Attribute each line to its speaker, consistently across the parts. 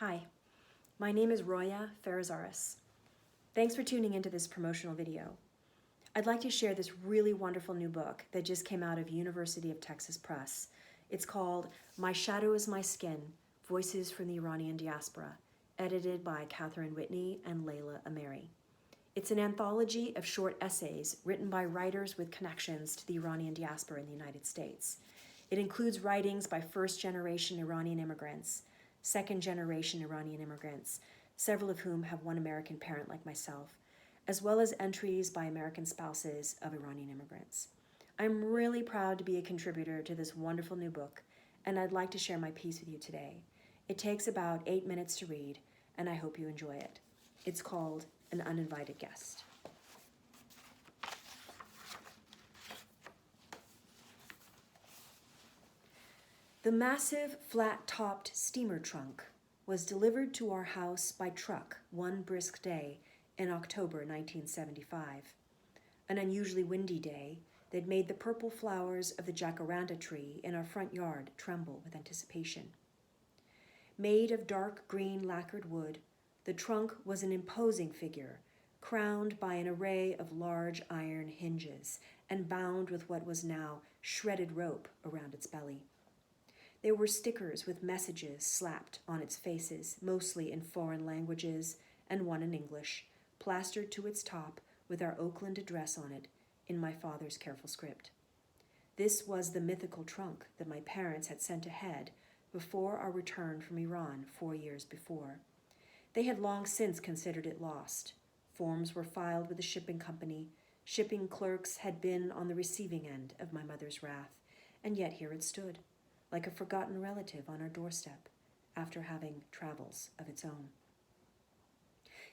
Speaker 1: Hi, my name is Roia Ferrazares. Thanks for tuning into this promotional video. I'd like to share this really wonderful new book that just came out of University of Texas Press. It's called My Shadow is My Skin, Voices from the Iranian Diaspora, edited by Katherine, Whitney, and Leila, Emery. It's an anthology of short essays written by writers with connections to the Iranian diaspora in the United States. It includes writings by first-generation Iranian immigrants, second-generation Iranian immigrants, several of whom have one American parent like myself, as well as entries by American spouses of Iranian immigrants. I'm really proud to be a contributor to this wonderful new book, and I'd like to share my piece with you today. It takes about 8 minutes to read, and I hope you enjoy it. It's called An Uninvited Guest. The massive, flat-topped steamer trunk was delivered to our house by truck one brisk day in October 1975, an unusually windy day that made the purple flowers of the jacaranda tree in our front yard tremble with anticipation. Made of dark green lacquered wood, the trunk was an imposing figure, crowned by an array of large iron hinges and bound with what was now shredded rope around its belly. There were stickers with messages slapped on its faces, mostly in foreign languages and one in English, plastered to its top with our Oakland address on it in my father's careful script. This was the mythical trunk that my parents had sent ahead before our return from Iran 4 years before. They had long since considered it lost. Forms were filed with the shipping company. Shipping clerks had been on the receiving end of my mother's wrath, and yet here it stood, like a forgotten relative on our doorstep, after having travels of its own.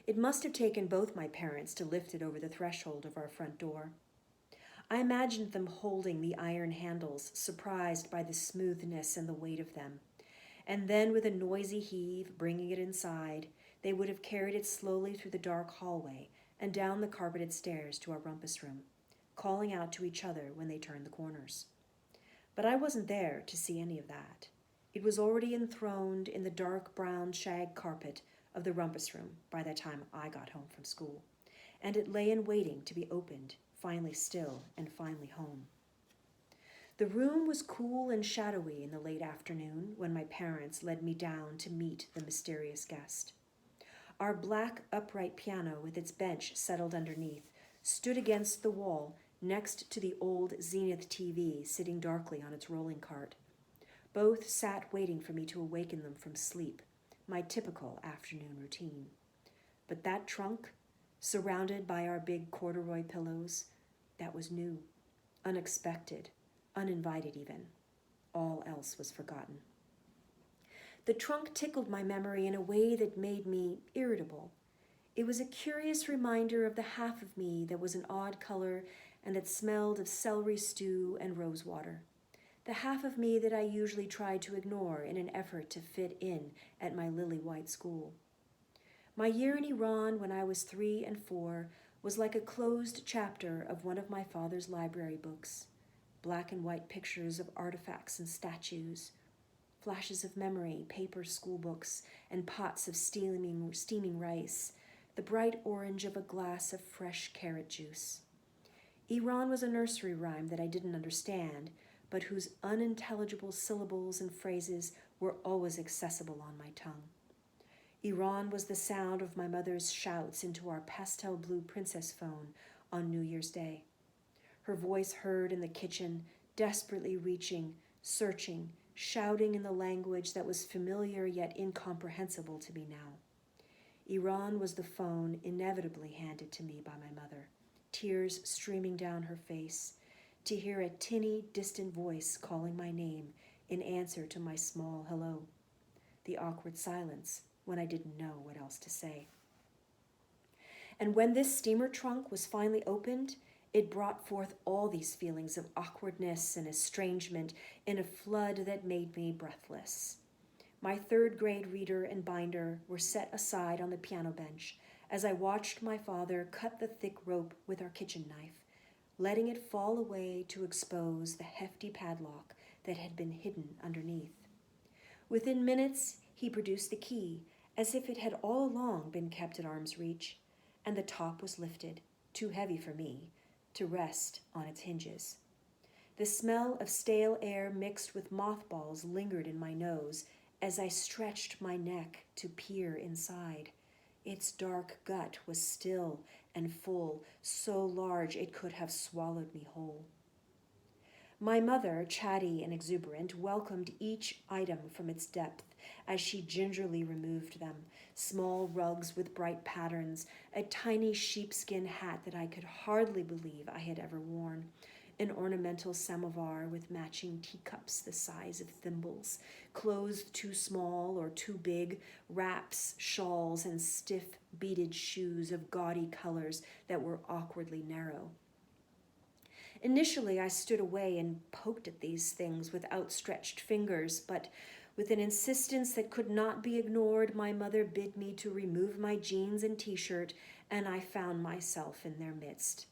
Speaker 1: It must have taken both my parents to lift it over the threshold of our front door. I imagined them holding the iron handles, surprised by the smoothness and the weight of them. And then, with a noisy heave, bringing it inside, they would have carried it slowly through the dark hallway and down the carpeted stairs to our rumpus room, calling out to each other when they turned the corners. But I wasn't there to see any of that. It was already enthroned in the dark brown shag carpet of the rumpus room by the time I got home from school, and it lay in waiting to be opened, finally still and finally home. The room was cool and shadowy in the late afternoon when my parents led me down to meet the mysterious guest. Our black upright piano with its bench settled underneath stood against the wall next to the old Zenith TV sitting darkly on its rolling cart. Both sat waiting for me to awaken them from sleep, my typical afternoon routine. But that trunk, surrounded by our big corduroy pillows, that was new, unexpected, uninvited even. All else was forgotten. The trunk tickled my memory in a way that made me irritable. It was a curious reminder of the half of me that was an odd color and that smelled of celery stew and rosewater. The half of me that I usually tried to ignore in an effort to fit in at my lily-white school. My year in Iran when I was 3 and 4 was like a closed chapter of one of my father's library books. Black and white pictures of artifacts and statues, flashes of memory, paper school books, and pots of steaming rice, the bright orange of a glass of fresh carrot juice. Iran was a nursery rhyme that I didn't understand, but whose unintelligible syllables and phrases were always accessible on my tongue. Iran was the sound of my mother's shouts into our pastel blue princess phone on New Year's Day. Her voice heard in the kitchen, desperately reaching, searching, shouting in the language that was familiar yet incomprehensible to me now. Iran was the phone inevitably handed to me by my mother, tears streaming down her face, to hear a tinny, distant voice calling my name in answer to my small hello, the awkward silence when I didn't know what else to say. And when this steamer trunk was finally opened, it brought forth all these feelings of awkwardness and estrangement in a flood that made me breathless. My 3rd grade reader and binder were set aside on the piano bench as I watched my father cut the thick rope with our kitchen knife, letting it fall away to expose the hefty padlock that had been hidden underneath. Within minutes, he produced the key as if it had all along been kept at arm's reach, and the top was lifted, too heavy for me, to rest on its hinges. The smell of stale air mixed with mothballs lingered in my nose as I stretched my neck to peer inside. Its dark gut was still and full, so large it could have swallowed me whole. My mother, chatty and exuberant, welcomed each item from its depth as she gingerly removed them, small rugs with bright patterns, a tiny sheepskin hat that I could hardly believe I had ever worn, an ornamental samovar with matching teacups the size of thimbles, clothes too small or too big, wraps, shawls, and stiff beaded shoes of gaudy colors that were awkwardly narrow. Initially, I stood away and poked at these things with outstretched fingers, but with an insistence that could not be ignored, my mother bid me to remove my jeans and t-shirt, and I found myself in their midst.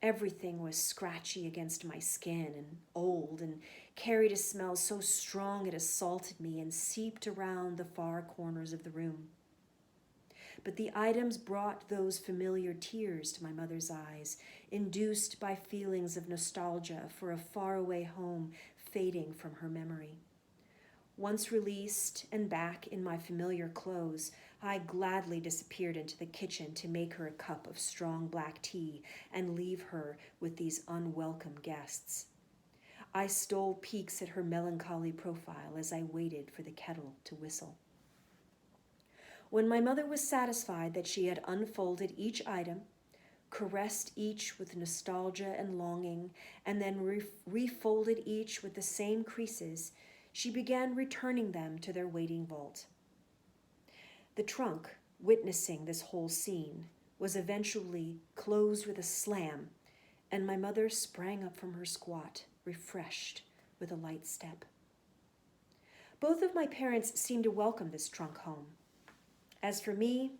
Speaker 1: Everything was scratchy against my skin and old and carried a smell so strong it assaulted me and seeped around the far corners of the room. But the items brought those familiar tears to my mother's eyes, induced by feelings of nostalgia for a faraway home fading from her memory. Once released and back in my familiar clothes, I gladly disappeared into the kitchen to make her a cup of strong black tea and leave her with these unwelcome guests. I stole peeks at her melancholy profile as I waited for the kettle to whistle. When my mother was satisfied that she had unfolded each item, caressed each with nostalgia and longing, and then refolded each with the same creases, she began returning them to their waiting vault. The trunk, witnessing this whole scene, was eventually closed with a slam, and my mother sprang up from her squat, refreshed, with a light step. Both of my parents seemed to welcome this trunk home. As for me,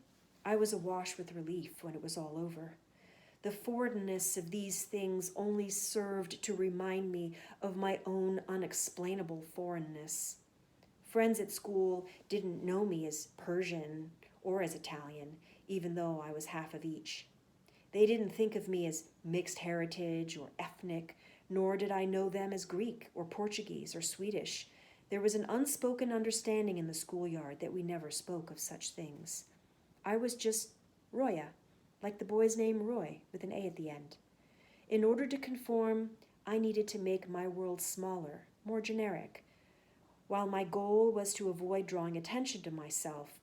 Speaker 1: I was awash with relief when it was all over. The foreignness of these things only served to remind me of my own unexplainable foreignness. Friends at school didn't know me as Persian or as Italian, even though I was half of each. They didn't think of me as mixed heritage or ethnic, nor did I know them as Greek or Portuguese or Swedish. There was an unspoken understanding in the schoolyard that we never spoke of such things. I was just Roia, like the boy's name Roy, with an A at the end. In order to conform, I needed to make my world smaller, more generic. While my goal was to avoid drawing attention to myself,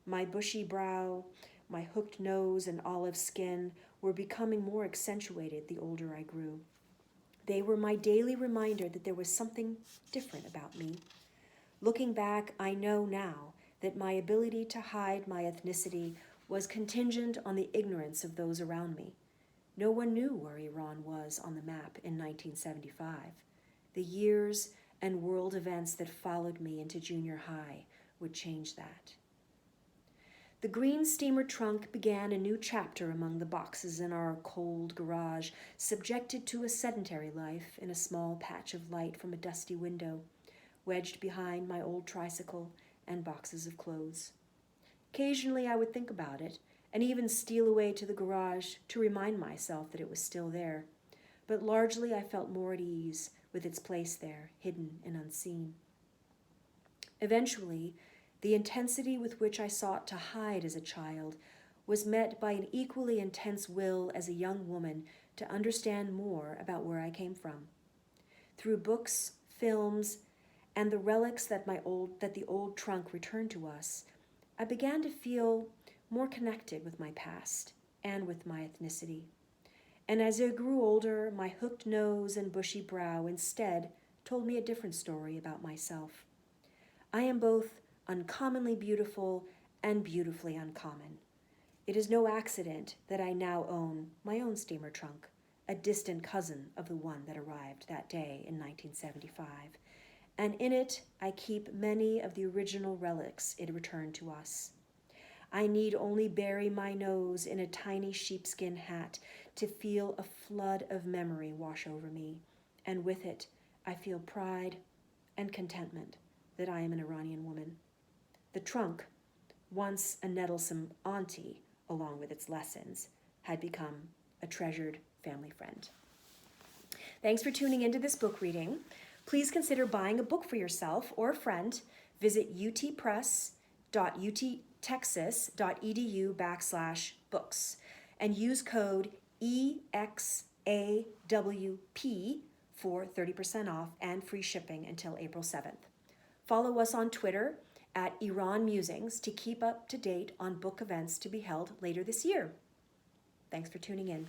Speaker 1: my bushy brow, my hooked nose, and olive skin were becoming more accentuated the older I grew. They were my daily reminder that there was something different about me. Looking back, I know now that my ability to hide my ethnicity was contingent on the ignorance of those around me. No one knew where Iran was on the map in 1975. The years and world events that followed me into junior high would change that. The green steamer trunk began a new chapter among the boxes in our cold garage, subjected to a sedentary life in a small patch of light from a dusty window, wedged behind my old tricycle and boxes of clothes. Occasionally I would think about it, and even steal away to the garage to remind myself that it was still there. But largely I felt more at ease with its place there, hidden and unseen. Eventually, the intensity with which I sought to hide as a child was met by an equally intense will as a young woman to understand more about where I came from. Through books, films, and the relics that the old trunk returned to us, I began to feel more connected with my past and with my ethnicity. And as I grew older, my hooked nose and bushy brow instead told me a different story about myself. I am both uncommonly beautiful and beautifully uncommon. It is no accident that I now own my own steamer trunk, a distant cousin of the one that arrived that day in 1975. And in it, I keep many of the original relics it returned to us. I need only bury my nose in a tiny sheepskin hat to feel a flood of memory wash over me, and with it, I feel pride and contentment that I am an Iranian woman. The trunk, once a nettlesome auntie, along with its lessons, had become a treasured family friend. Thanks for tuning into this book reading. Please consider buying a book for yourself or a friend. Visit utpress.uttexas.edu/books and use code EXAWP for 30% off and free shipping until April 7th. Follow us on Twitter at Iran Musings to keep up to date on book events to be held later this year. Thanks for tuning in.